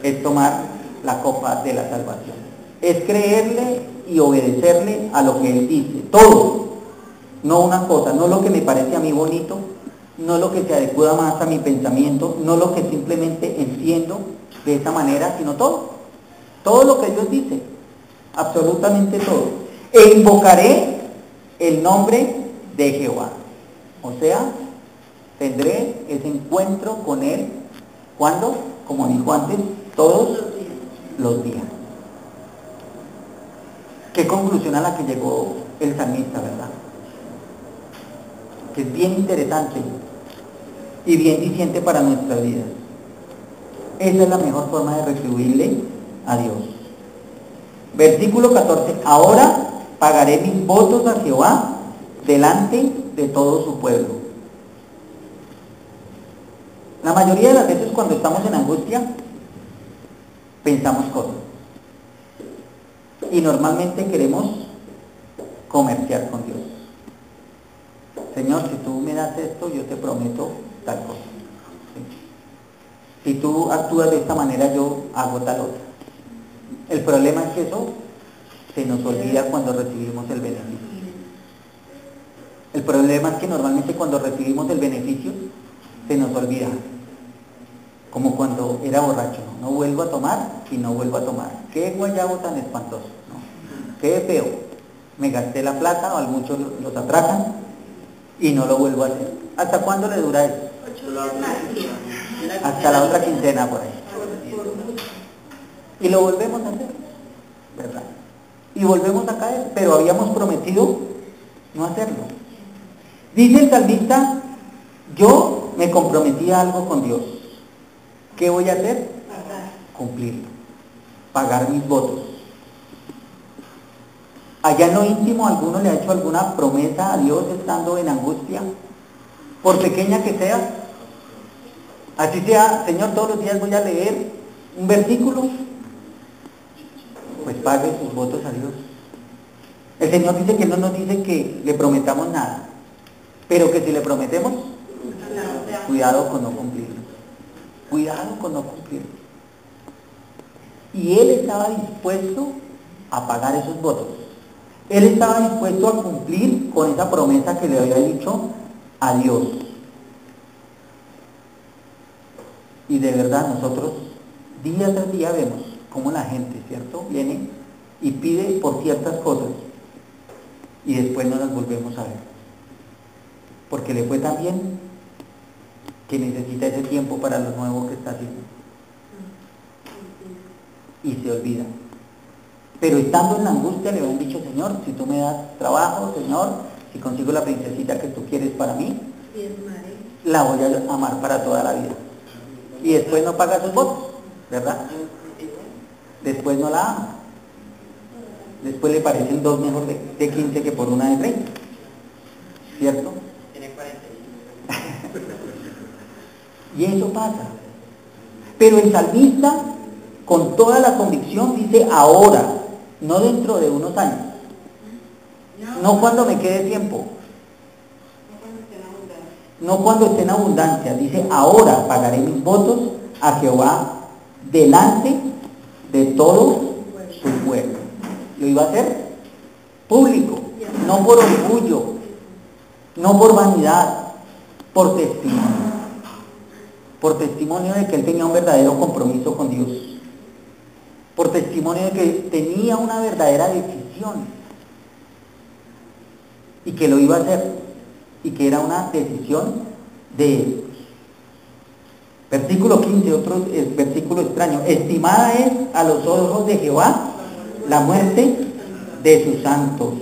es tomar la copa de la salvación, es creerle y obedecerle a lo que Él dice, todo, no una cosa, no lo que me parece a mí bonito, no lo que se adecua más a mi pensamiento, no lo que simplemente entiendo de esa manera, sino todo lo que Dios dice, absolutamente todo. E invocaré el nombre de Jehová, o sea, tendré ese encuentro con Él, ¿cuándo? Como dijo antes, todos los días. Qué conclusión a la que llegó el salmista, ¿verdad? Que es bien interesante y bien diciente para nuestra vida. Esa es la mejor forma de retribuirle a Dios. Versículo 14. Ahora pagaré mis votos a Jehová delante de todo su pueblo. La mayoría de las veces cuando estamos en angustia, pensamos cosas. Y normalmente queremos comerciar con Dios. Señor, si tú me das esto, yo te prometo tal cosa. ¿Sí? Si tú actúas de esta manera, yo hago tal otra. El problema es que eso se nos olvida cuando recibimos el beneficio. El problema es que normalmente cuando recibimos el beneficio, se nos olvida. Como cuando era borracho, no vuelvo a tomar y no vuelvo a tomar. Qué guayabo tan espantoso, ¿no? Qué feo. Me gasté la plata, o a muchos los atracan y no lo vuelvo a hacer. ¿Hasta cuándo le dura eso? Hasta la otra quincena por ahí. Y lo volvemos a hacer, ¿verdad? Y volvemos a caer, pero habíamos prometido no hacerlo. Dice el salmista, yo me comprometí a algo con Dios. ¿Qué voy a hacer? Cumplirlo. Pagar mis votos. Allá en lo íntimo, ¿alguno le ha hecho alguna promesa a Dios estando en angustia? Por pequeña que sea. Así sea, Señor, todos los días voy a leer un versículo. Pues pague sus votos a Dios. El Señor dice que no nos dice que le prometamos nada, pero que si le prometemos, cuidado con no cumplirlo. Cuidado con no cumplirlo. Y él estaba dispuesto a pagar esos votos. Él estaba dispuesto a cumplir con esa promesa que le había dicho a Dios. Y de verdad nosotros día tras día vemos cómo la gente, ¿cierto?, viene y pide por ciertas cosas y después no las volvemos a ver. Porque le fue tan bien que necesita ese tiempo para lo nuevo que está haciendo. Y se olvida. Pero estando en la angustia le habían dicho: Señor, si tú me das trabajo, Señor, si consigo la princesita que tú quieres para mí, la voy a amar para toda la vida. Y después no paga sus votos, ¿verdad? Después no la ama. Después le parecen dos mejor de 15 que por una de 30. ¿Cierto? Tiene 40. Y eso pasa. Pero el salmista, con toda la convicción, dice ahora, no dentro de unos años, no cuando me quede tiempo, no cuando esté en abundancia, dice ahora pagaré mis votos a Jehová delante de todo su pueblo. Lo iba a hacer público, no por orgullo, no por vanidad, por testimonio de que él tenía un verdadero compromiso con Dios, por testimonio de que tenía una verdadera decisión y que lo iba a hacer y que era una decisión de él. Versículo 15, otro versículo extraño: estimada es a los ojos de Jehová la muerte de sus santos.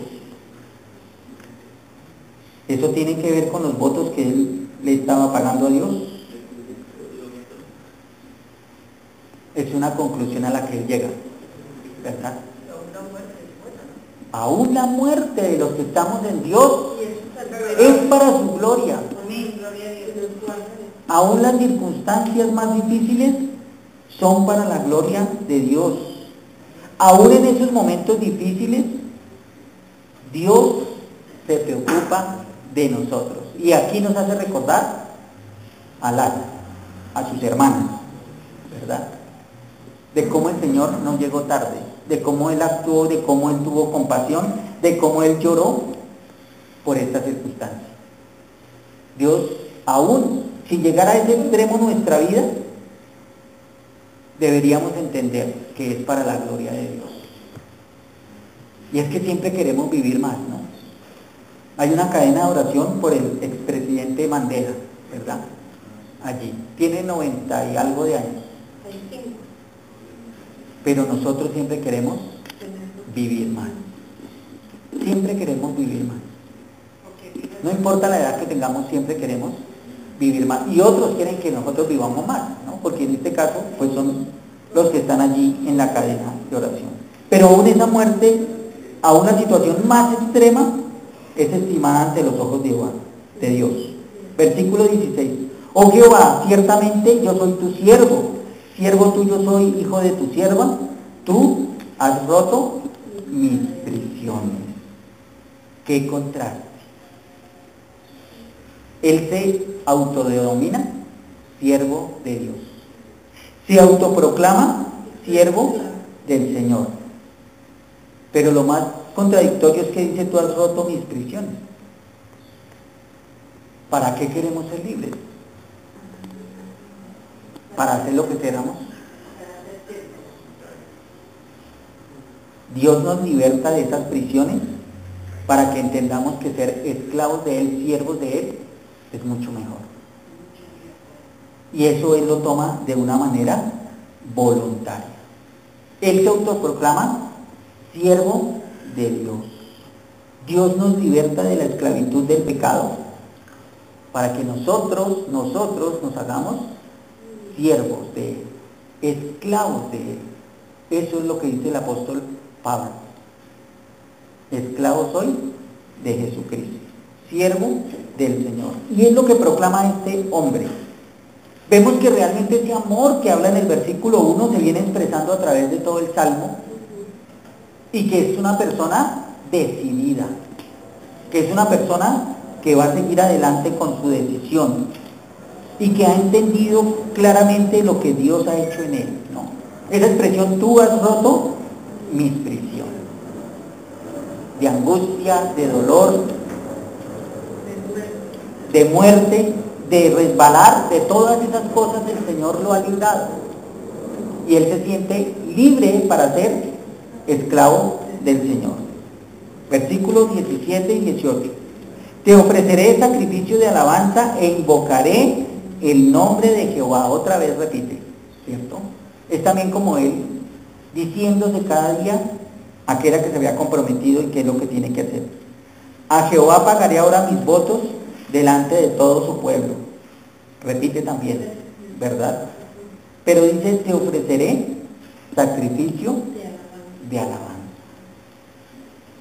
Eso tiene que ver con los votos que él le estaba pagando a Dios. Es una conclusión a la que él llega, ¿verdad? Aún la muerte de los que estamos en Dios es para su gloria. Aún las circunstancias más difíciles son para la gloria de Dios. Aún en esos momentos difíciles, Dios se preocupa de nosotros. Y aquí nos hace recordar a Lázaro, a sus hermanas, ¿verdad? De cómo el Señor no llegó tarde, de cómo Él actuó, de cómo Él tuvo compasión, de cómo Él lloró por esta circunstancia. Dios, aún sin llegar a ese extremo en nuestra vida, deberíamos entender que es para la gloria de Dios. Y es que siempre queremos vivir más, ¿no? Hay una cadena de oración por el expresidente Mandela, ¿verdad? Allí. Tiene 90 y algo de años. Pero nosotros siempre queremos vivir más. Siempre queremos vivir más. No importa la edad que tengamos, siempre queremos vivir más. Y otros quieren que nosotros vivamos más, ¿no? Porque en este caso, pues son los que están allí en la cadena de oración. Pero aún esa muerte, aún la situación más extrema, es estimada ante los ojos de Dios. Versículo 16. Oh Jehová, ciertamente yo soy tu siervo, siervo tuyo soy, hijo de tu sierva, tú has roto mis prisiones. ¡Qué contraste! Él se autodenomina siervo de Dios. Se autoproclama siervo del Señor. Pero lo más contradictorio es que dice: tú has roto mis prisiones. ¿Para qué queremos ser libres? ¿Para hacer lo que queramos? Dios nos liberta de esas prisiones para que entendamos que ser esclavos de Él, siervos de Él, es mucho mejor. Y eso Él lo toma de una manera voluntaria. Él se autoproclama siervo de Dios. Dios nos liberta de la esclavitud del pecado para que nosotros nos hagamos siervos de Él, esclavos de Él. Eso es lo que dice el apóstol Pablo. Esclavo soy de Jesucristo, siervo del Señor. Y es lo que proclama este hombre. Vemos que realmente ese amor que habla en el versículo 1 se viene expresando a través de todo el Salmo, y que es una persona decidida, que es una persona que va a seguir adelante con su decisión y que ha entendido claramente lo que Dios ha hecho en él, ¿no? Esa expresión, tú has roto mis prisiones. De angustia, de dolor, de muerte, de resbalar, de todas esas cosas el Señor lo ha librado. Y él se siente libre para ser esclavo del Señor. Versículos 17 y 18. Te ofreceré sacrificio de alabanza e invocaré el nombre de Jehová. Otra vez repite, ¿cierto? Es también como él diciéndose cada día a qué era que se había comprometido y qué es lo que tiene que hacer. A Jehová pagaré ahora mis votos delante de todo su pueblo. Repite también, ¿verdad? Pero dice, te ofreceré sacrificio de alabanza.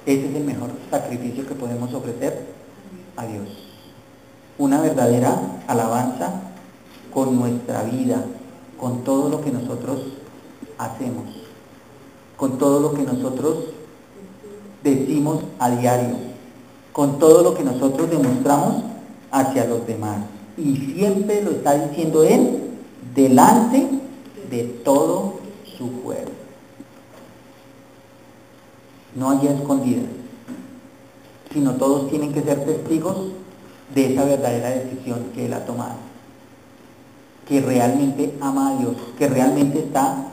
Ese es el mejor sacrificio que podemos ofrecer a Dios. Una verdadera alabanza con nuestra vida, con todo lo que nosotros hacemos, con todo lo que nosotros decimos a diario, con todo lo que nosotros demostramos hacia los demás. Y siempre lo está diciendo él delante de todo su pueblo. No hay escondidas, sino todos tienen que ser testigos de esa verdadera decisión que él ha tomado, que realmente ama a Dios, que realmente está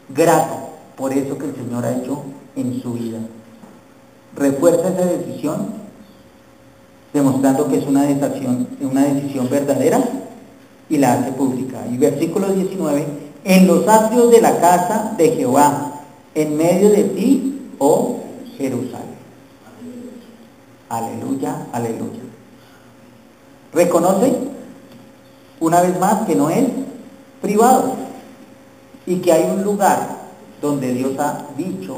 grato por eso que el Señor ha hecho en su vida. Refuerza esa decisión demostrando que es una decisión verdadera y la hace pública. Y versículo 19, en los atrios de la casa de Jehová, en medio de ti, oh Jerusalén. Aleluya, aleluya. Reconoce una vez más que no es privado y que hay un lugar donde Dios ha dicho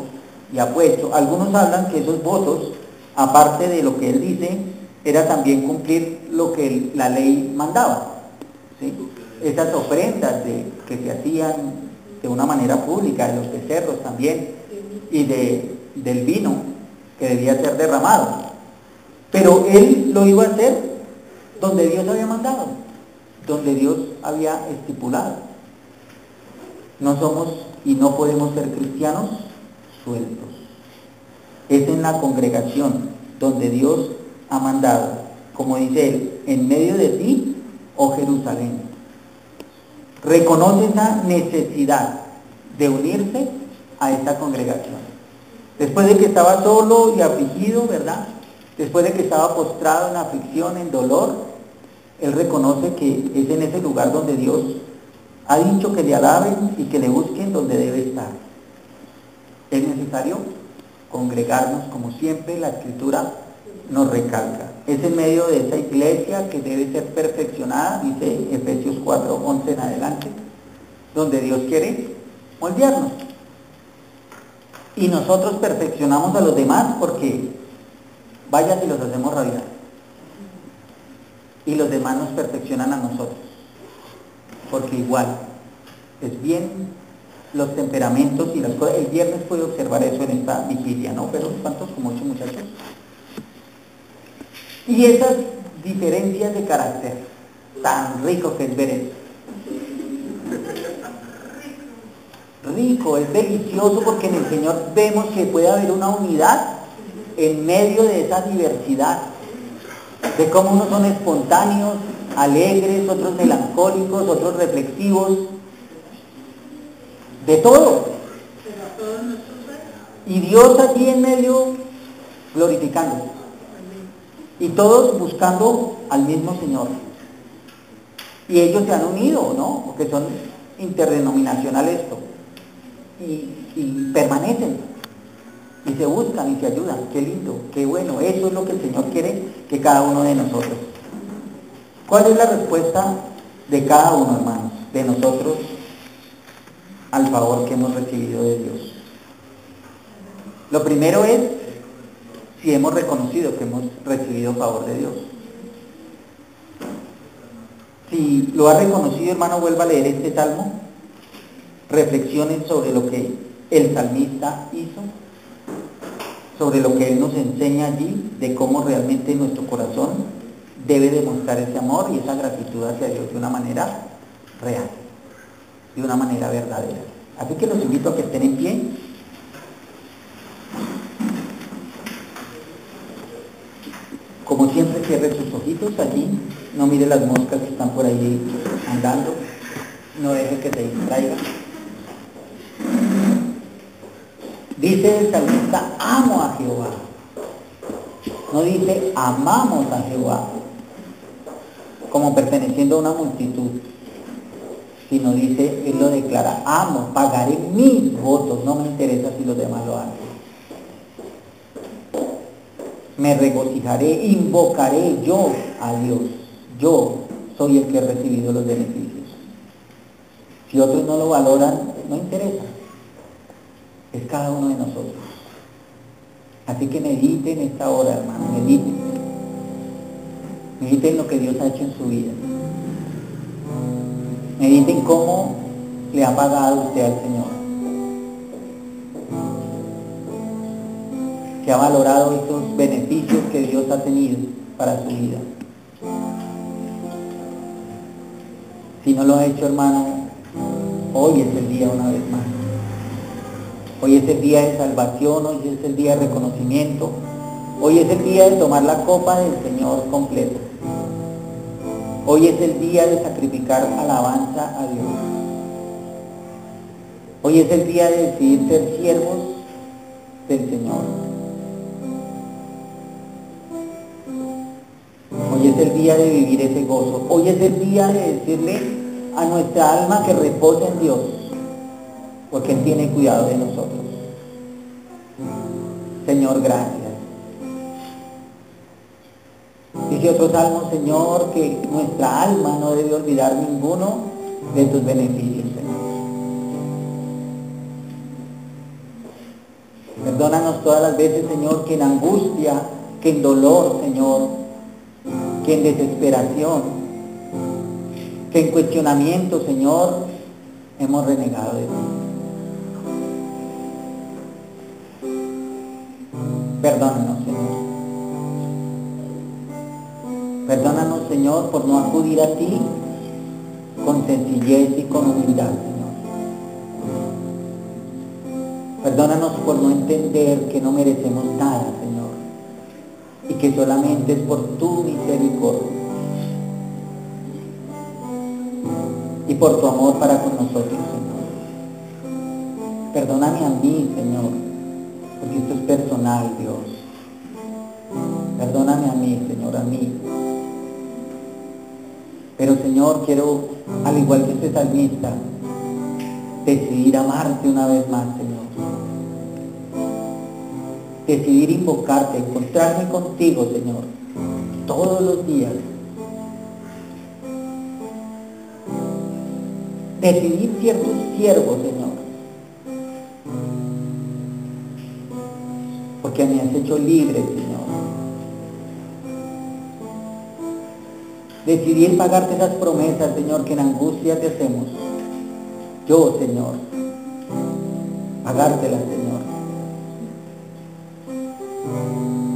y ha puesto. Algunos hablan que esos votos, aparte de lo que él dice, era también cumplir lo que la ley mandaba, ¿sí? Esas ofrendas que se hacían de una manera pública, de los becerros también, y del vino que debía ser derramado. Pero él lo iba a hacer donde Dios había mandado, donde Dios había estipulado. No somos y no podemos ser cristianos sueltos. Es en la congregación donde Dios ha mandado, como dice él, en medio de ti, oh Jerusalén. Reconoce esa necesidad de unirse a esta congregación. Después de que estaba solo y afligido, ¿verdad? Después de que estaba postrado en aflicción, en dolor, él reconoce que es en ese lugar donde Dios ha dicho que le alaben y que le busquen donde debe estar. Es necesario congregarnos, como siempre la Escritura nos recalca. Es en medio de esa iglesia que debe ser perfeccionada, dice Efesios 4:11 en adelante, donde Dios quiere moldearnos. Y nosotros perfeccionamos a los demás porque vaya si los hacemos rabiar. Y los demás nos perfeccionan a nosotros. Porque igual, es bien los temperamentos y las cosas. El viernes pude observar eso en esta vigilia, ¿no? Pero ¿cuántos? Como 8 muchachos. Y esas diferencias de carácter, tan rico que es ver eso. Rico, es delicioso porque en el Señor vemos que puede haber una unidad en medio de esa diversidad, de cómo unos son espontáneos, alegres, otros melancólicos, otros reflexivos, de todo. Y Dios aquí en medio glorificándose. Y todos buscando al mismo Señor. Y ellos se han unido, ¿no? Porque son interdenominacional esto. Y permanecen. Y se buscan y se ayudan. Qué lindo, qué bueno. Eso es lo que el Señor quiere que cada uno de nosotros. ¿Cuál es la respuesta de cada uno, hermanos, de nosotros al favor que hemos recibido de Dios? Lo primero es si hemos reconocido que hemos recibido favor de Dios. Si lo ha reconocido, hermano, vuelva a leer este salmo. Reflexionen sobre lo que el salmista hizo, sobre lo que él nos enseña allí, de cómo realmente nuestro corazón debe demostrar ese amor y esa gratitud hacia Dios de una manera real. de una manera verdadera. Así que los invito a que estén en pie. Como siempre, cierre sus ojitos allí, no mire las moscas que están por ahí andando, no deje que se distraigan. Dice el salmista, amo a Jehová. No dice, amamos a Jehová, como perteneciendo a una multitud, sino dice, él lo declara, amo, pagaré mis votos, no me interesa si los demás lo hacen. Me regocijaré, invocaré yo a Dios. Yo soy el que he recibido los beneficios. Si otros no lo valoran, no interesa. Es cada uno de nosotros. Así que mediten esta hora, hermano, mediten. Mediten lo que Dios ha hecho en su vida. Mediten cómo le ha pagado usted al Señor. Que ha valorado estos beneficios que Dios ha tenido para su vida. Si no lo ha hecho, hermano, hoy es el día una vez más. Hoy es el día de salvación, hoy es el día de reconocimiento, hoy es el día de tomar la copa del Señor completo. Hoy es el día de sacrificar alabanza a Dios. Hoy es el día de decidir ser siervos del Señor. Hoy es el día de vivir ese gozo. Hoy es el día de decirle a nuestra alma que repose en Dios, porque Él tiene cuidado de nosotros. Señor, gracias. Dice otro salmo, Señor, que nuestra alma no debe olvidar ninguno de tus beneficios, Señor. Perdónanos todas las veces, Señor, que en angustia, que en dolor, Señor, que en desesperación, que en cuestionamiento, Señor, hemos renegado de ti. Perdónanos, Señor. Perdónanos, Señor, por no acudir a ti con sencillez y con humildad, Señor. Perdónanos por no entender que no merecemos nada, Señor, y que solamente es por tu misericordia y por tu amor para con nosotros, Señor. Perdóname a mí, Señor, porque esto es personal, Dios. Perdóname a mí, Señor, a mí. Pero, Señor, quiero, al igual que este salmista, decidir amarte una vez más, Señor. Decidir invocarte, encontrarme contigo, Señor, todos los días. Decidir ser tu siervo, Señor, porque me has hecho libre, Señor. Decidir pagarte esas promesas, Señor, que en angustia te hacemos. Yo, Señor, pagártelas, Señor.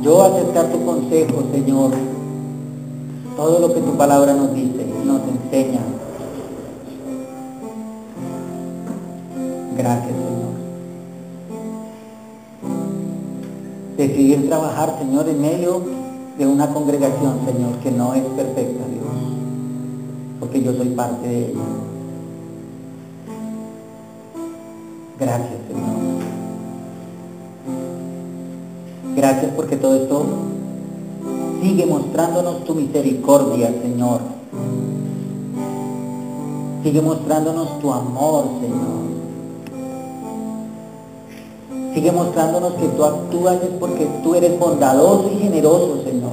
Yo aceptar tu consejo, Señor. Todo lo que tu palabra nos dice, nos enseña. Gracias, Señor. Decidir trabajar, Señor, en medio de una congregación, Señor, que no es perfecta, Dios, porque yo soy parte de ella. Gracias, Señor. Gracias porque todo esto sigue mostrándonos tu misericordia, Señor. Sigue mostrándonos tu amor, Señor. Sigue mostrándonos que tú actúas es porque tú eres bondadoso y generoso, Señor.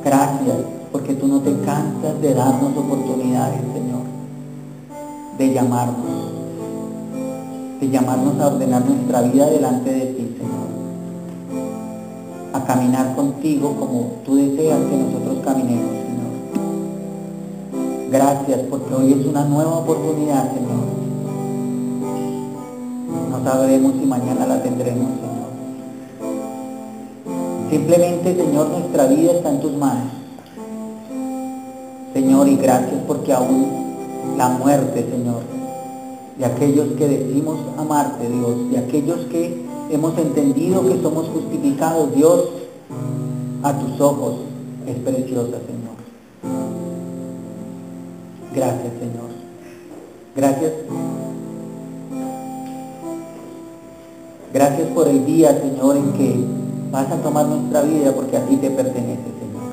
Gracias porque tú no te cansas de darnos oportunidades, Señor, de llamarnos a ordenar nuestra vida delante de ti, Señor, a caminar contigo como tú deseas que nosotros caminemos, Señor. Gracias porque hoy es una nueva oportunidad, Señor. No sabremos si mañana la tendremos, Señor. Simplemente, Señor, nuestra vida está en tus manos, Señor, y gracias porque aún la muerte, Señor, de aquellos que decimos amarte, Dios, de aquellos que hemos entendido que somos justificados, Dios, a tus ojos es preciosa, Señor. Gracias, Señor. Gracias. Gracias por el día, Señor, en que vas a tomar nuestra vida porque a ti te pertenece, Señor.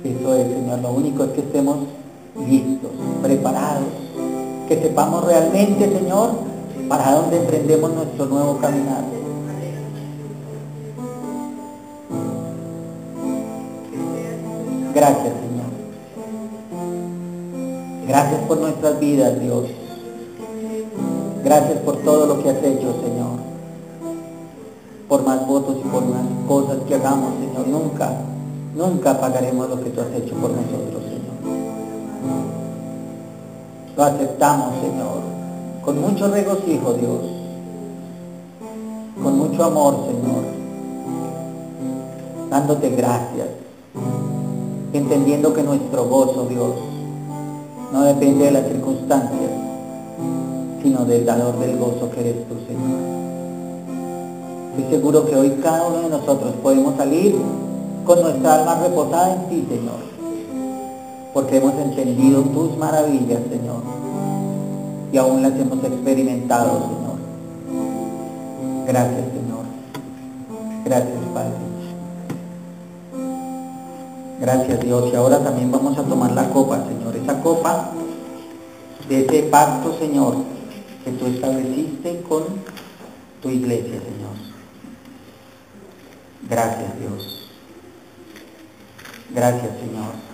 Eso es, Señor. Lo único es que estemos listos, preparados, que sepamos realmente, Señor, para dónde emprendemos nuestro nuevo caminar. Gracias, Señor. Gracias por nuestras vidas, Dios. Gracias por todo lo que has hecho, Señor. Por más votos y por más cosas que hagamos, Señor, nunca pagaremos lo que tú has hecho por nosotros, Señor. Lo aceptamos, Señor, con mucho regocijo, Dios, con mucho amor, Señor, dándote gracias, entendiendo que nuestro gozo, Dios, no depende de las circunstancias, sino del dador del gozo que eres tú, Señor. Estoy seguro que hoy cada uno de nosotros podemos salir con nuestra alma reposada en ti, Señor, porque hemos entendido tus maravillas, Señor, y aún las hemos experimentado, Señor. Gracias, Señor. Gracias, Padre. Gracias, Dios. Y ahora también vamos a tomar la copa, Señor. Esa copa de ese pacto, Señor, que tú estableciste con tu iglesia, Señor. Gracias, Dios. Gracias, Señor.